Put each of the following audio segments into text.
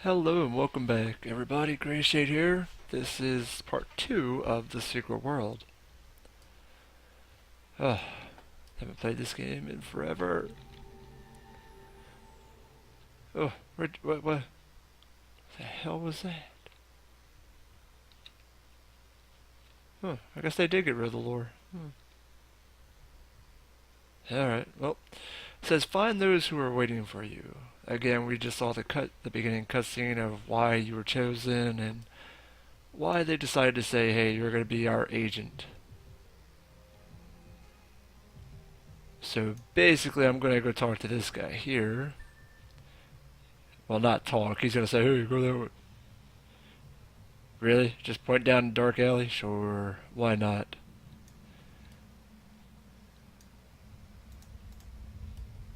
Hello and welcome back, everybody. Grayshade here. This is part 2 of the Secret World. Haven't played this game in forever. What the hell was that? I guess they did get rid of the lore. Alright, well, it says find those who are waiting for you. Again, we just saw the beginning cutscene of why you were chosen and why they decided to say, hey, you're going to be our agent. So basically, I'm going to go talk to this guy here. Well, not talk. He's going to say, hey, go that way. Really? Just point down the dark alley? Sure. Why not?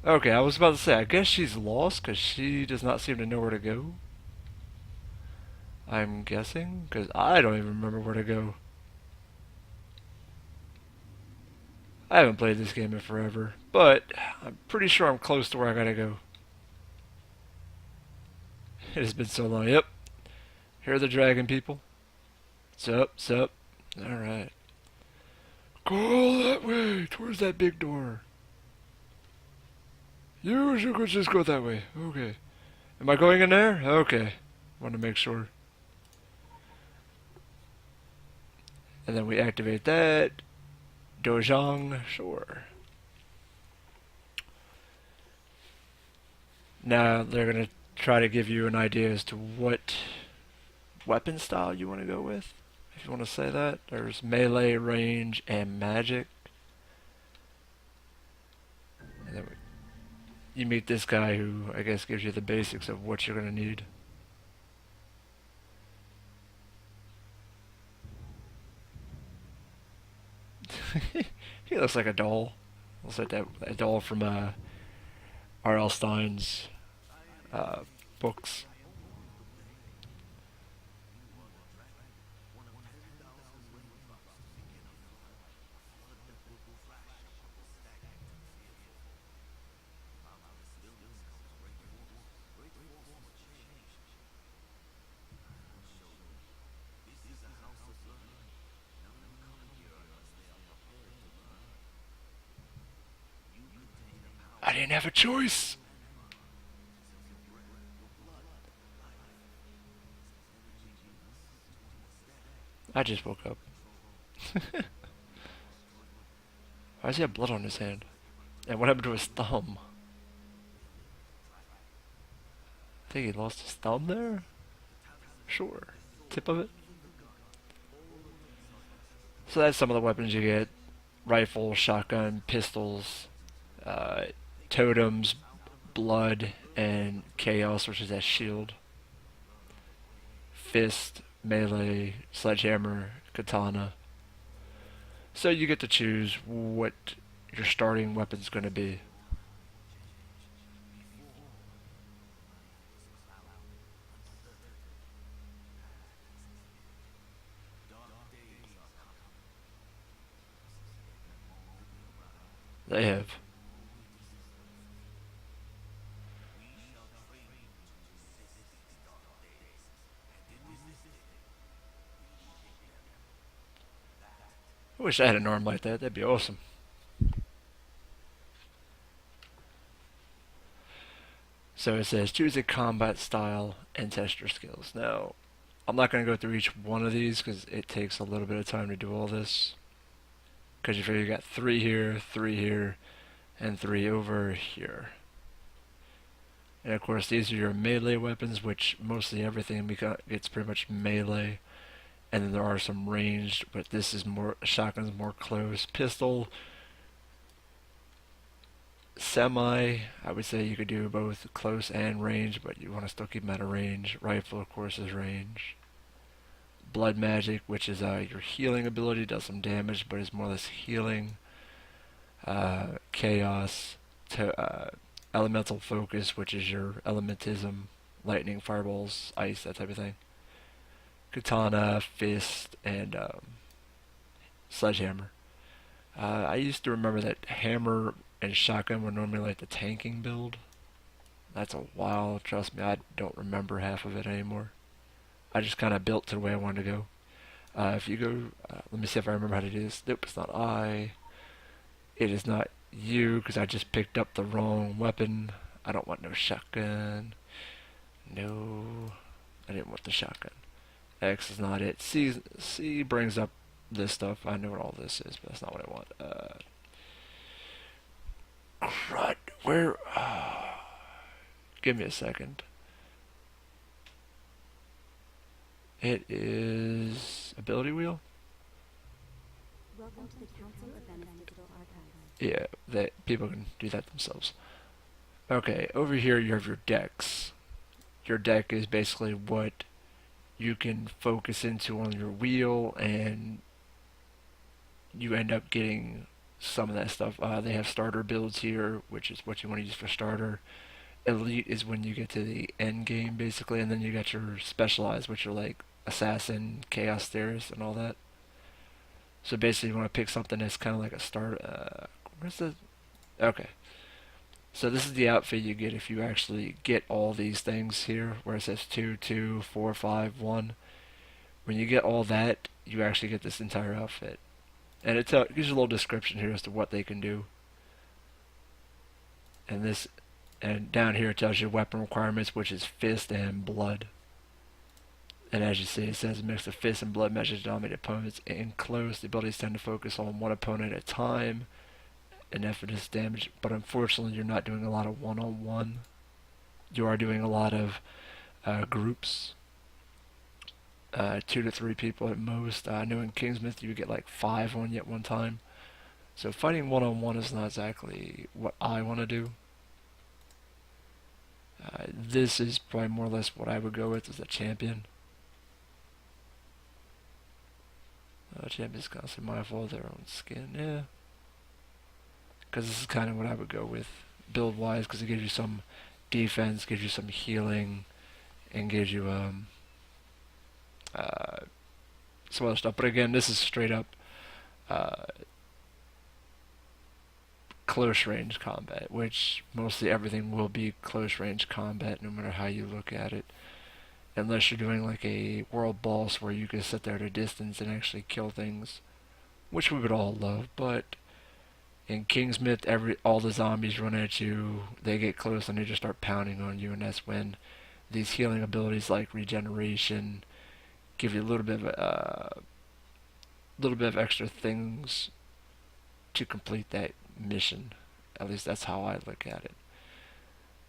Okay, I was about to say, I guess she's lost because she does not seem to know where to go. I'm guessing, because I don't even remember where to go. I haven't played this game in forever, but I'm pretty sure I'm close to where I gotta go. It has been so long. Yep. Here are the dragon people. Sup, sup. Alright. Go that way, towards that big door. You should just go that way. Okay. Am I going in there? Okay. Want to make sure. And then we activate that. Dojang, sure. Now they're going to try to give you an idea as to what weapon style you want to go with, if you want to say that. There's melee, range, and magic. And then you meet this guy who, I guess, gives you the basics of what you're going to need. He looks like a doll. Looks like that doll from R.L. Stein's books. I didn't have a choice. I just woke up. Why does he have blood on his hand? And what happened to his thumb? I think he lost his thumb there? Sure. Tip of it? So that's some of the weapons you get. Rifle, shotgun, pistols, uh, totems, blood, and chaos, which is that shield. Fist, melee, sledgehammer, katana. So you get to choose what your starting weapon's going to be. They have. I wish I had an arm like that. That'd be awesome. So it says choose a combat style and test your skills. Now, I'm not going to go through each one of these because it takes a little bit of time to do all this. Because you figure you got 3 here, and 3 over here. And of course, these are your melee weapons, which mostly everything gets pretty much melee. And then there are some ranged, but this is more, shotgun's more close. Pistol, semi, I would say you could do both close and range, but you want to still keep them at a range. Rifle, of course, is range. Blood magic, which is your healing ability, does some damage, but is more or less healing. Chaos, elemental focus, which is your elementism, lightning, fireballs, ice, that type of thing. Katana, fist, and sledgehammer. I used to remember that hammer and shotgun were normally like the tanking build. That's a while. Trust me, I don't remember half of it anymore. I just kind of built to the way I wanted to go. If you go, let me see if I remember how to do this. Nope, it's not I. It is not you, because I just picked up the wrong weapon. I don't want no shotgun. No, I didn't want the shotgun. X is not it. C brings up this stuff. I know what all this is, but that's not what I want. Crud. Where? Give me a second. It is ability wheel. Welcome to the Council of Venice Digital Archives. Yeah, that people can do that themselves. Okay, over here you have your decks. Your deck is basically what you can focus into on your wheel, and you end up getting some of that stuff. They have starter builds here, which is what you want to use for starter. Elite is when you get to the end game, basically, and then you got your specialized, which are like assassin, chaos theorist, and all that. So basically, you want to pick something that's kind of like a start. Where's the? Okay. So this is the outfit you get if you actually get all these things here, where it says 2, 2, 4, 5, 1. When you get all that, you actually get this entire outfit. And it gives you a little description here as to what they can do. And this, and down here it tells you weapon requirements, which is fist and blood. And as you see, it says a mix of fist and blood measures dominate opponents. In close, the abilities tend to focus on one opponent at a time and effortless damage, but unfortunately you're not doing a lot of one-on-one. You are doing a lot of groups, 2 to 3 people at most. I know in Kingsmouth you would get like 5 on you at one time. So fighting one-on-one is not exactly what I want to do. This is probably more or less what I would go with as a champion. Champions constantly mindful of their own skin, yeah. Because this is kind of what I would go with build-wise, because it gives you some defense, gives you some healing, and gives you some other stuff. But again, this is straight up close range combat, which mostly everything will be close range combat no matter how you look at it. Unless you're doing like a world boss where you can sit there at a distance and actually kill things, which we would all love. But in Kingsmouth, all the zombies run at you, they get close and they just start pounding on you, and that's when these healing abilities like regeneration give you a little bit of extra things to complete that mission. At least that's how I look at it.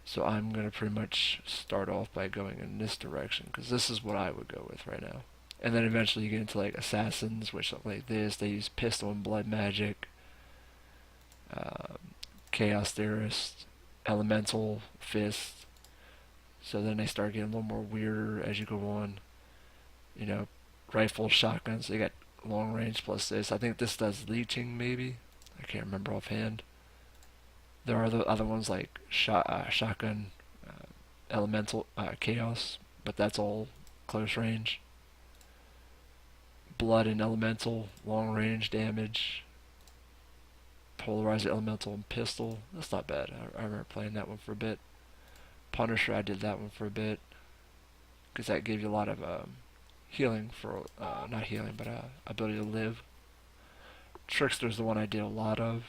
So I'm going to pretty much start off by going in this direction, because this is what I would go with right now. And then eventually you get into like assassins, which look like this. They use pistol and blood magic, chaos theorist, elemental, fist. So then they start getting a little more weirder as you go on. You know, rifle, shotguns. They got long range plus this. I think this does leeching maybe. I can't remember offhand. There are the other ones like shotgun, elemental, chaos, but that's all close range. Blood and elemental, long range damage. Polarized elemental and pistol. That's not bad. I remember playing that one for a bit. Punisher, I did that one for a bit, because that gave you a lot of healing for, not healing, but ability to live. Trickster's the one I did a lot of,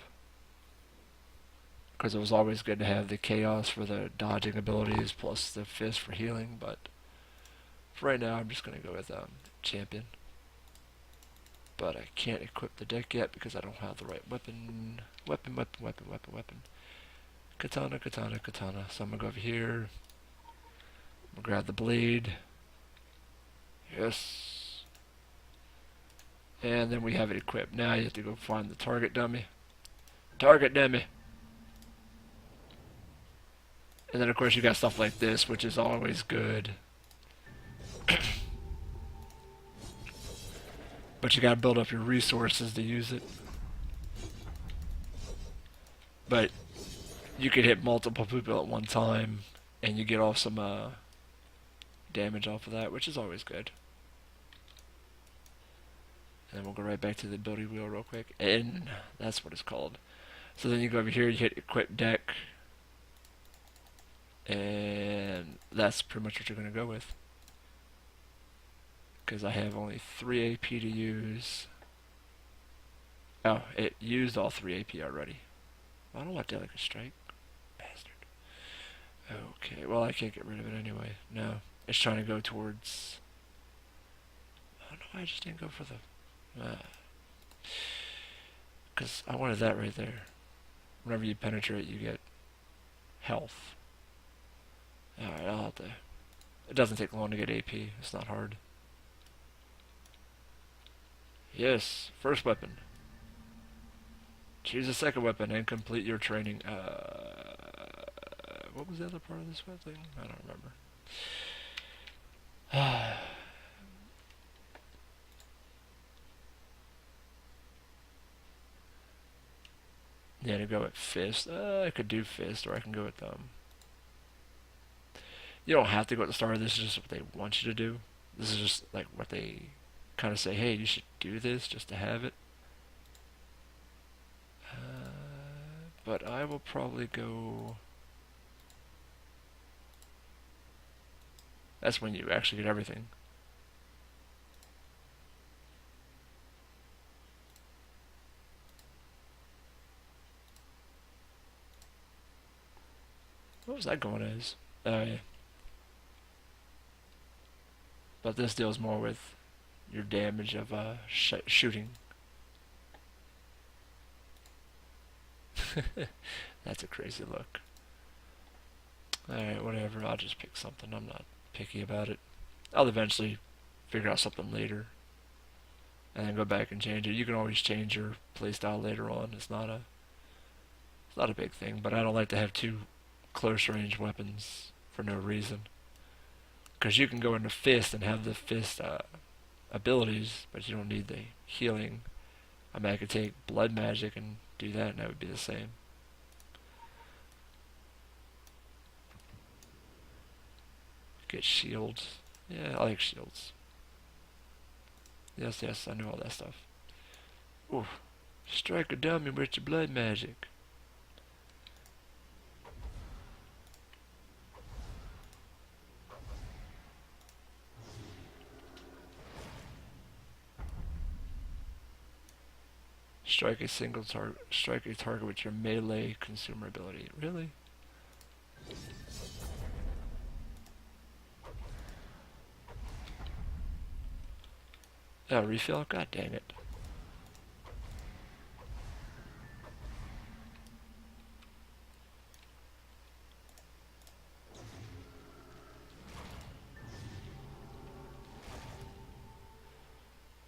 because it was always good to have the chaos for the dodging abilities plus the fist for healing. But for right now, I'm just going to go with champion. But I can't equip the deck yet because I don't have the right weapon. Weapon. Katana. So I'm going to go over here. I'm going to grab the blade. Yes. And then we have it equipped. Now you have to go find the target dummy. And then of course you got stuff like this, which is always good. But you gotta build up your resources to use it. But you could hit multiple people at one time, and you get off some damage off of that, which is always good. And then we'll go right back to the ability wheel real quick. And that's what it's called. So then you go over here, you hit equip deck. And that's pretty much what you're going to go with. Because I have only 3 AP to use. Oh, it used all 3 AP already. I don't want Delicate Strike. Bastard. Okay, well I can't get rid of it anyway. No. It's trying to go towards... I don't know why I just didn't go for the... Because I wanted that right there. Whenever you penetrate, you get health. Alright, I'll have to... It doesn't take long to get AP. It's not hard. Yes, first weapon. Choose a second weapon and complete your training. What was the other part of this thing? I don't remember. Yeah, to go with fist. I could do fist, or I can go with You don't have to go at the start. This is just what they want you to do. This is just like what they kind of say. Hey, you should do this just to have it. But I will probably go... That's when you actually get everything. What was that going as? Oh, yeah. But this deals more with your damage of shooting. That's a crazy look. Alright, whatever. I'll just pick something. I'm not picky about it. I'll eventually figure out something later. And then go back and change it. You can always change your playstyle later on. It's not a big thing. But I don't like to have 2 close range weapons for no reason. Because you can go into fist and have the fist abilities, but you don't need the healing. I mean, I could take blood magic and do that, and that would be the same. Get shields. Yeah, I like shields. Yes, yes, I know all that stuff. Ooh, strike a dummy with your blood magic. Strike a target with your melee consumer ability. Really? Oh, refill? God dang it.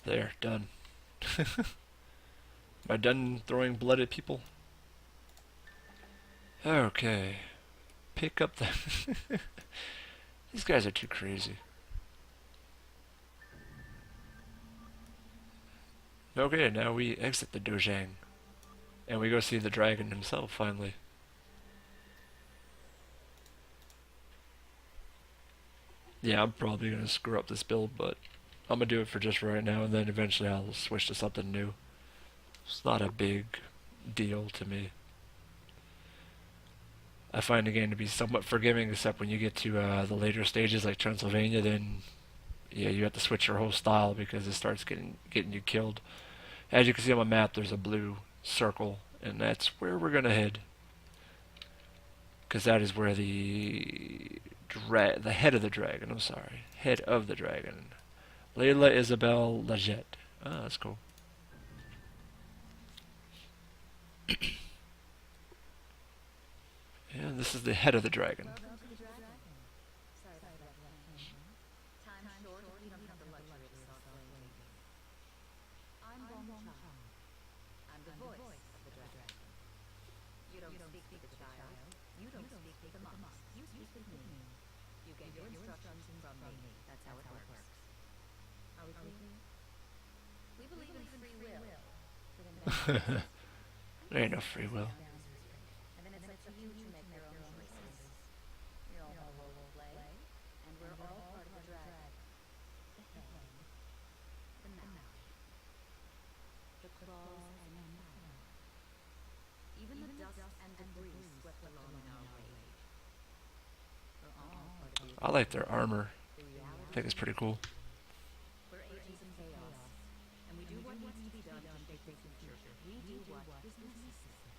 There, done. Am I done throwing blood at people? Okay. Pick up the... These guys are too crazy. Okay, now we exit the dojang. And we go see the dragon himself, finally. Yeah, I'm probably gonna screw up this build, but I'm gonna do it for just right now, and then eventually I'll switch to something new. It's not a big deal to me. I find the game to be somewhat forgiving, except when you get to the later stages like Transylvania, then yeah, you have to switch your whole style because it starts getting you killed. As you can see on my map, there's a blue circle, and that's where we're gonna head, because that is where the head of the dragon. I'm sorry, head of the dragon, Layla Isabel Lajette. Ah, that's cool. Yeah, this is the head of the dragon. There ain't no free will. I like their armor. I think it's pretty cool. We're agents of chaos, and we do what needs to be done to shape the future. We do what is necessary.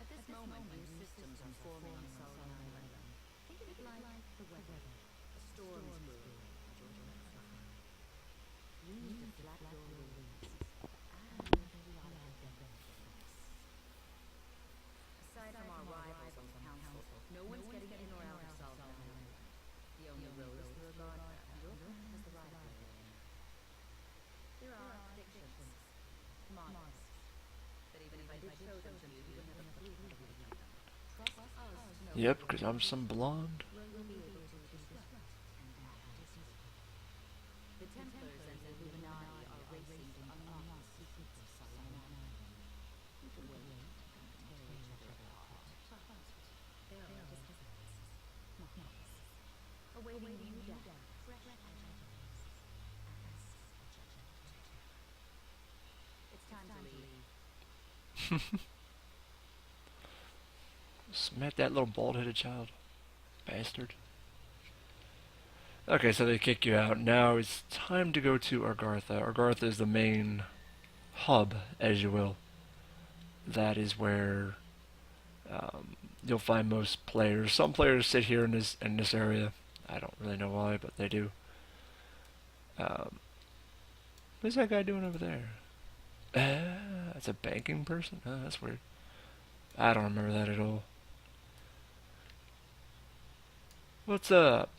At this moment, new systems are forming on Solomon Island. Think of it like the weather. A storm is brewing, and you're just fine. You need to flap your wings, and fly at them. Aside from our rivals on the council, no one's getting in or out of Solomon Island. The only road is through a guard, and your friend has the right of way there. There are predictions, models, that even if I did show them to you, you would never believe them. Trust us to know Yep, because I'm some blonde. we'll be able to disrupt and act. The Templars and the Illuminati are racing to unlock the secrets of Solomon Island. We can wait and tear each other apart. They are just models, awaiting new data, fresh ideas. Ask a judgment. It's time to leave. Smack that little bald-headed child. Bastard. Okay, so they kick you out. Now it's time to go to Argartha. Argartha is the main hub, as you will. That is where you'll find most players. Some players sit here in this area. I don't really know why, but they do. What's that guy doing over there? That's a banking person? Oh, that's weird. I don't remember that at all. What's up?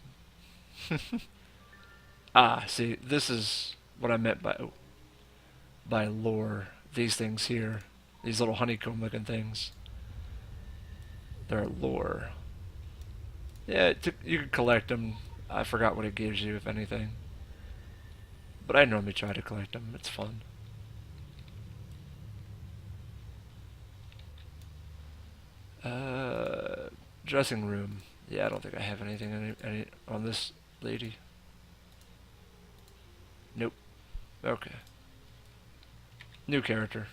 Ah, see, this is what I meant by lore. These things here, these little honeycomb-looking things, they're lore. Yeah, you can collect them. I forgot what it gives you, if anything. But I normally try to collect them. It's fun. Dressing room. Yeah, I don't think I have anything any on this lady. Nope. Okay. New character.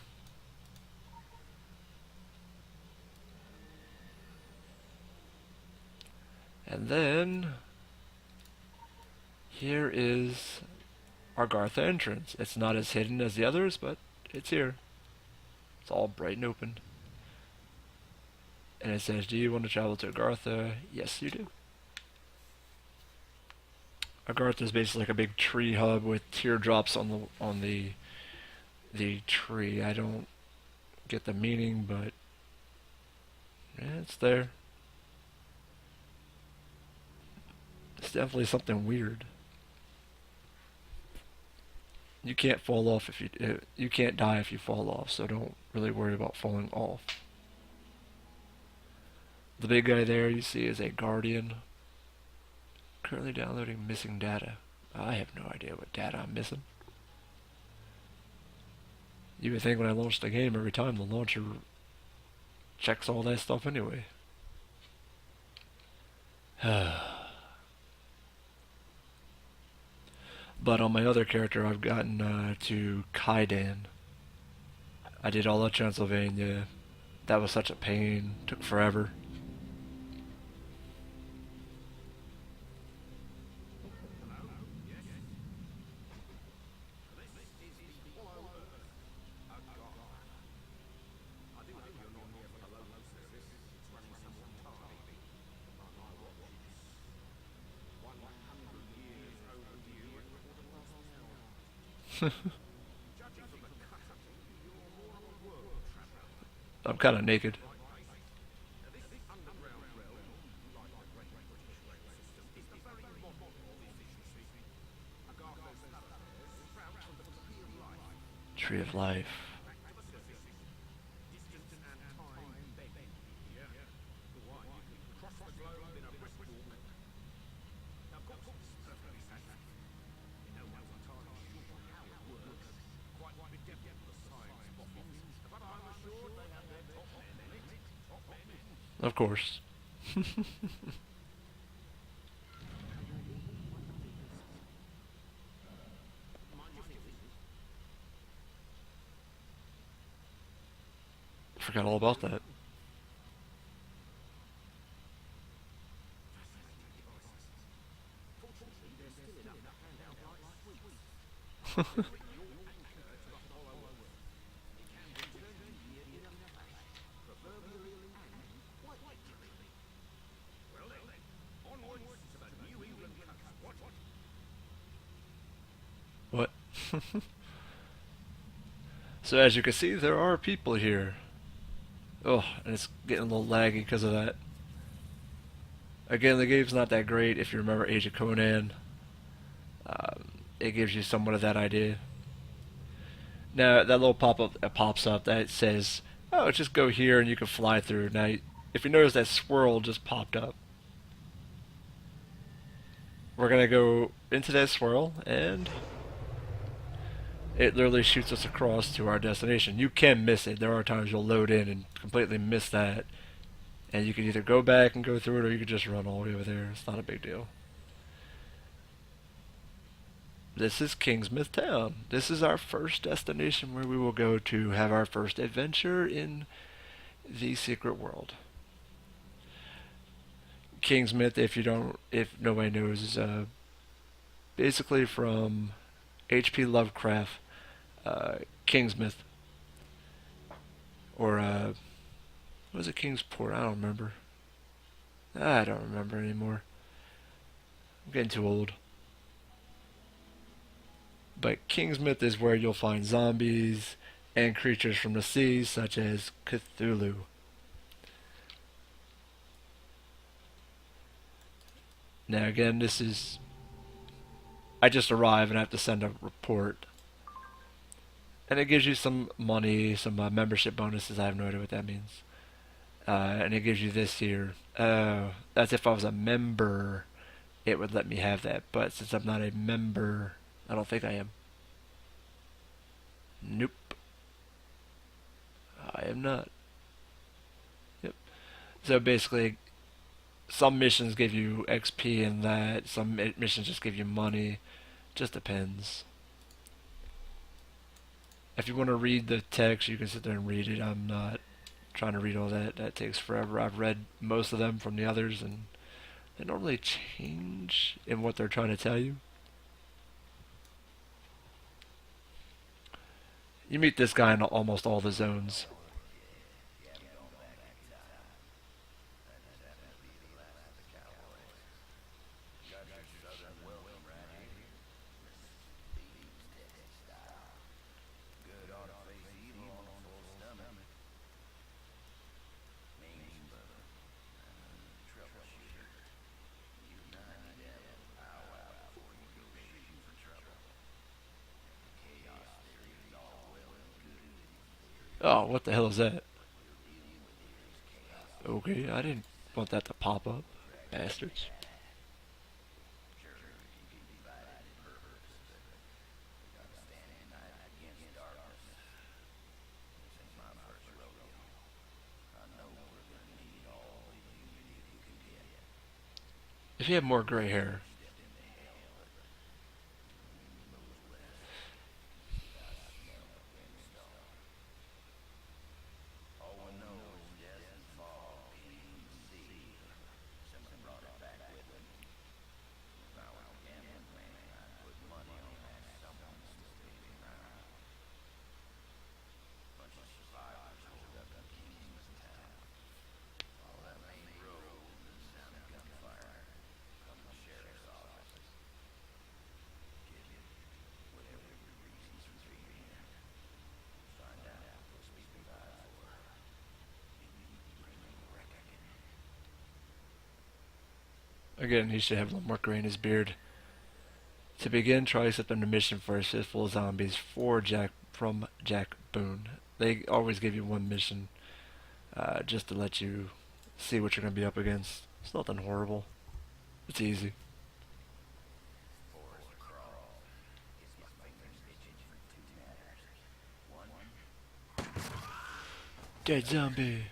And then here is Argartha entrance. It's not as hidden as the others, but it's here. It's all bright and open. And it says, do you want to travel to Agartha? Yes, you do. Agartha is basically like a big tree hub with teardrops on the tree. I don't get the meaning, but yeah, it's there. It's definitely something weird. You can't fall off if you can't die if you fall off, so don't really worry about falling off. The big guy there you see is a guardian. Currently downloading missing data. I have no idea what data I'm missing. You would think when I launch the game, every time the launcher checks all that stuff anyway. But on my other character, I've gotten to Kaidan. I did all of Transylvania. That was such a pain. Took forever. I'm kind of naked. Tree of Life. Of course. Forgot all about that. What? So as you can see, there are people here. Oh, and it's getting a little laggy because of that. Again, the game's not that great if you remember Age of Conan. It gives you somewhat of that idea. Now, that little pop-up that pops up that says, oh, just go here and you can fly through. Now, if you notice that swirl just popped up, we're going to go into that swirl and it literally shoots us across to our destination. You can miss it. There are times you'll load in and completely miss that. And you can either go back and go through it or you can just run all the way over there. It's not a big deal. This is Kingsmouth Town. This is our first destination where we will go to have our first adventure in the secret world. Kingsmouth, if nobody knows, is basically from H.P. Lovecraft, Kingsmouth, or was it Kingsport? I don't remember. I don't remember anymore. I'm getting too old. But Kingsmouth is where you'll find zombies and creatures from the sea, such as Cthulhu. Now, again, this is. I just arrive and I have to send a report. And it gives you some money, some membership bonuses. I have no idea what that means. And it gives you this here. That's if I was a member, it would let me have that. But since I'm not a member, I don't think I am. Nope. I am not. Yep. So basically, some missions give you XP and that. Some missions just give you money. Just depends. If you want to read the text, you can sit there and read it. I'm not trying to read all that. That takes forever. I've read most of them from the others, and they don't really change in what they're trying to tell you. You meet this guy in almost all the zones. Oh, what the hell is that? Okay, I didn't want that to pop up. Bastards. If you have more gray hair. Again, he should have a little more gray in his beard. To begin, try accepting a mission for a ship full of zombies from Jack Boone. They always give you one mission, just to let you see what you're going to be up against. It's nothing horrible. It's easy. Dead zombie.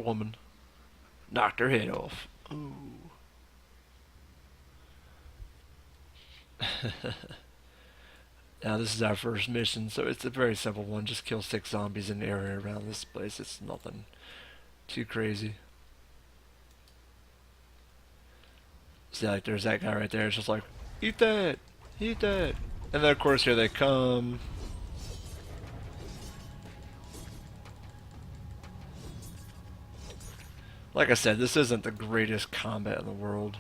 woman. Knocked her head off. Ooh. Now this is our first mission, so it's a very simple one. Just kill 6 zombies in the area around this place. It's nothing too crazy. See, like, there's that guy right there. It's just like, eat that! Eat that! And then, of course, here they come. Like I said, this isn't the greatest combat in the world.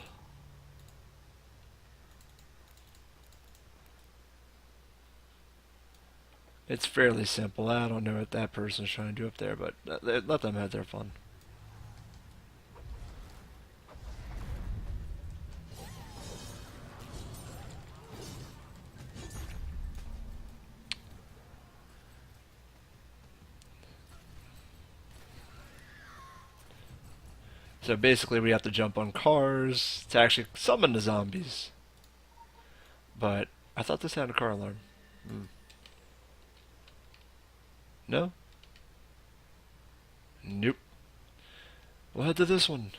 It's fairly simple. I don't know what that person's trying to do up there, but let them have their fun. So basically we have to jump on cars to actually summon the zombies. But I thought this had a car alarm. No? Nope. We'll head to this one.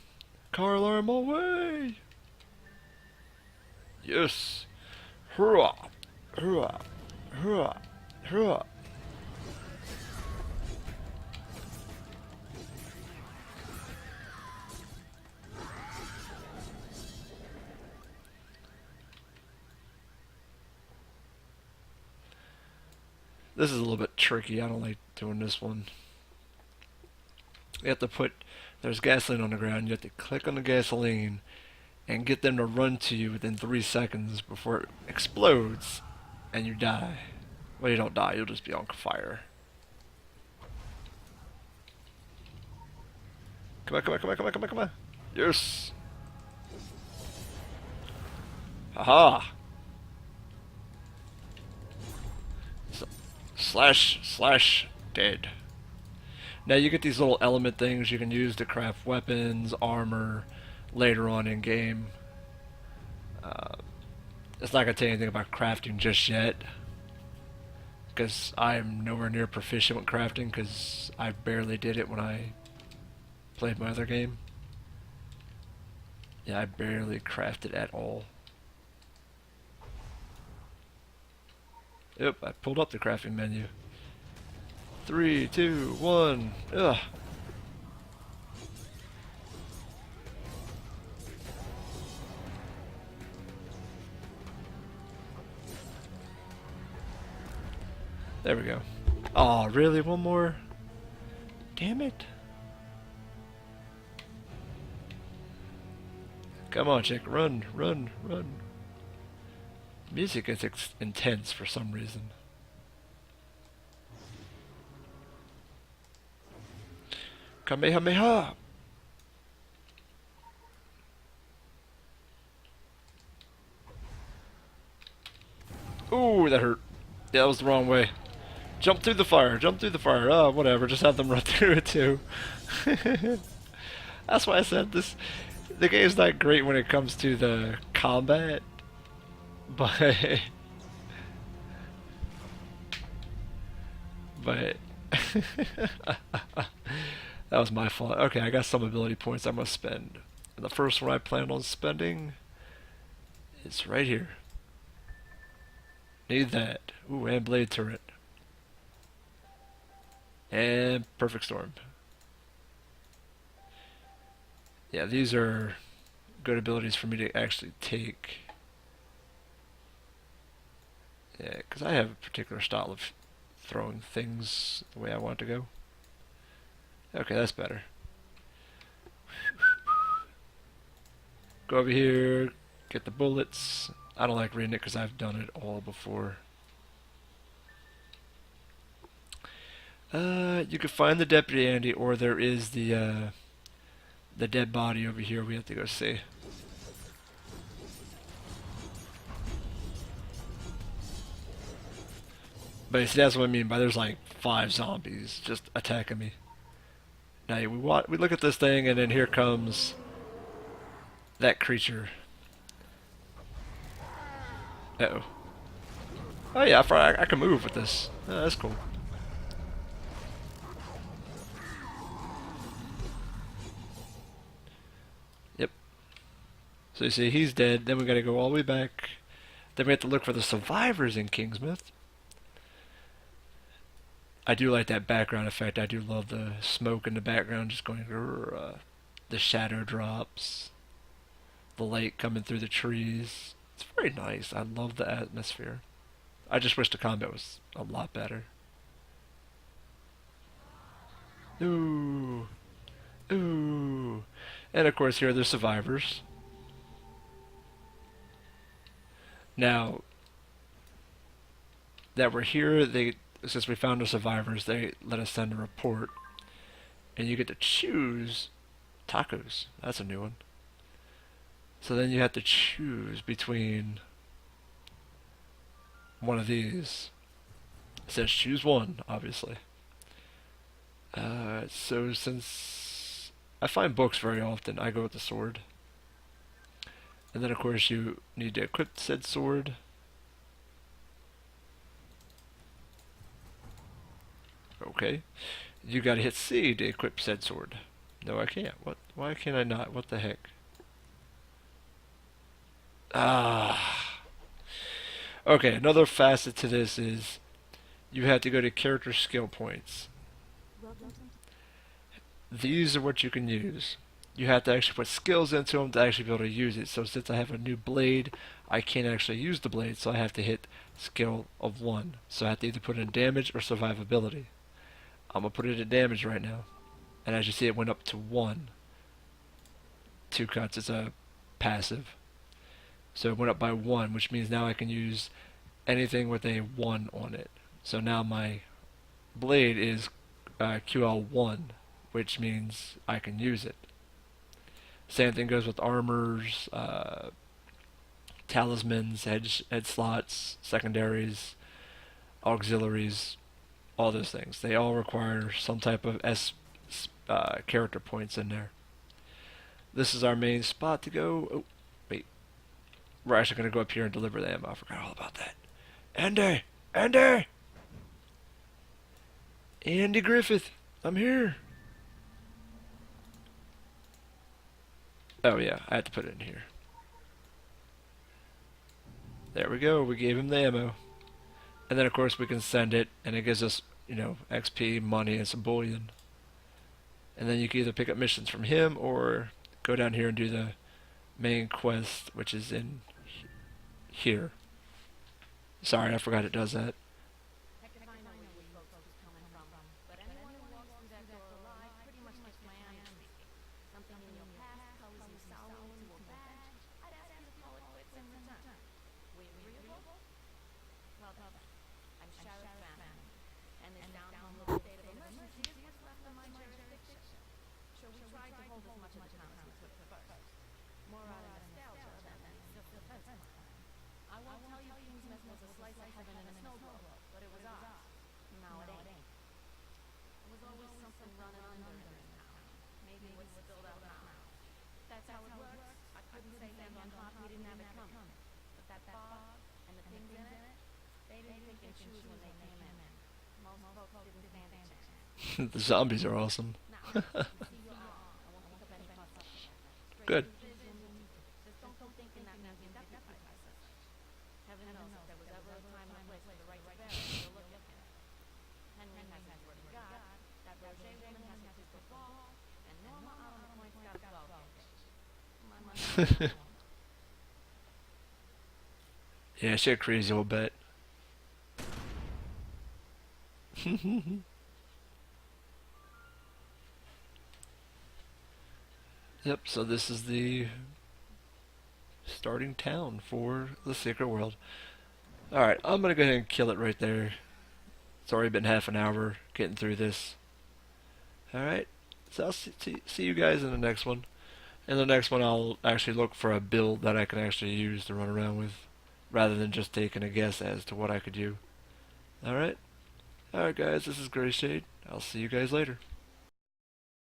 Car alarm away! Yes! Hurrah! Hurrah! Hurrah! Hurrah! This is a little bit tricky. I don't like doing this one. You have to put, there's gasoline on the ground. You have to click on the gasoline and get them to run to you within 3 seconds before it explodes and you die. Well, you don't die. You'll just be on fire. Come on, come on, come on, come on, come on, come on. Yes. Haha. Slash dead. Now you get these little element things you can use to craft weapons, armor, later on in game. It's not going to tell you anything about crafting just yet, because I'm nowhere near proficient with crafting, because I barely did it when I played my other game. Yeah, I barely crafted at all. Yep, I pulled up the crafting menu. 3, 2, 1. Ugh. There we go. Oh, really? One more? Damn it. Come on, chick. Run, run, run. Music is intense for some reason. Kamehameha! Ooh, that hurt. Yeah, that was the wrong way. Jump through the fire, jump through the fire. Oh, whatever, just have them run through it too. That's why I said this. The game's not great when it comes to the combat, but that was my fault. Okay, I got some ability points I must spend. And the first one I planned on spending is right here. Need that. Ooh, and blade turret. And perfect storm. Yeah, these are good abilities for me to actually take. Yeah, because I have a particular style of throwing things the way I want it to go. Okay, that's better. Go over here, get the bullets. I don't like reading it because I've done it all before. You can find the deputy Andy, or there is the dead body over here we have to go see. But see, that's what I mean by there's like 5 zombies just attacking me. Now we look at this thing, and then here comes that creature. Uh-oh. Oh yeah, I can move with this. Oh, that's cool. So you see, he's dead. Then we gotta go all the way back. Then we have to look for the survivors in Kingsmouth. I do like that background effect. I do love the smoke in the background just going, the shadow drops, the light coming through the trees. It's very nice. I love the atmosphere. I just wish the combat was a lot better. Ooh. Ooh. And of course, here are the survivors. Now, that we're here, since we found the survivors, they let us send a report. And you get to choose tacos. That's a new one. So then you have to choose between one of these. It says choose one, obviously. So since I find books very often, I go with the sword. And then of course you need to equip said sword. Okay. You gotta hit C to equip said sword. No, I can't. What? Why can't I not? What the heck? Ah. Okay, another facet to this is you have to go to character skill points. Welcome. These are what you can use. You have to actually put skills into them to actually be able to use it. So since I have a new blade, I can't actually use the blade, so I have to hit skill of 1. So I have to either put in damage or survivability. I'm going to put it in damage right now. And as you see, it went up to 1. 2 cuts, it's a passive. So it went up by 1, which means now I can use anything with a 1 on it. So now my blade is QL1, which means I can use it. Same thing goes with armors, talismans, head slots, secondaries, auxiliaries, all those things. They all require some type of character points in there. This is our main spot to go. Oh, wait. We're actually going to go up here and deliver the ammo. I forgot all about that. Andy! Andy! Andy Griffith! I'm here! Oh yeah, I had to put it in here. There we go, we gave him the ammo. And then of course we can send it, and it gives us, XP, money, and some bullion. And then you can either pick up missions from him, or go down here and do the main quest, which is in here. Sorry, I forgot it does that. Heck if I know where you folks was coming from, but anyone who walks through that door alive pretty much makes my eye speak. Something in your past colors you sour into a badge. I'd ask you to call it quits in return. We agreeable? Well then, I'm Sheriff Famine, and this down-home little state of emergency is what's left of my jurisdiction. Sure, we tried to hold as much of the town as we could first. More out of nostalgia than any self-defense plan. I won't tell you Kingsmouth was a slice of heaven and a snow globe, but it was ours. Now it ain't. There was always something running under in this town. Maybe what's spilled out now. That's how it works. I couldn't say hand on heart we didn't have it coming. But that fog and the things in it, they didn't pick and choose when they came in. Most folks didn't stand a chance. The zombies are awesome. Now, see you all. I won't pick up any fuss. Good. Just don't go thinking that means you deputize us. Heaven knows if there was ever a time and a place for the right to bear it, you'll look at him. Henry has his word of God, that Grayshade woman has her crystal ball, and Norma out on the point's got a 12 gauge. My money. Yeah, she a crazy old bet. Yep, so this is the starting town for the Secret World. Alright, I'm gonna go ahead and kill it right there. It's already been half an hour getting through this. Alright, so I'll see you guys in the next one. In the next one, I'll actually look for a build that I can actually use to run around with, rather than just taking a guess as to what I could do. Alright? Alright guys, this is Grayshade. I'll see you guys later.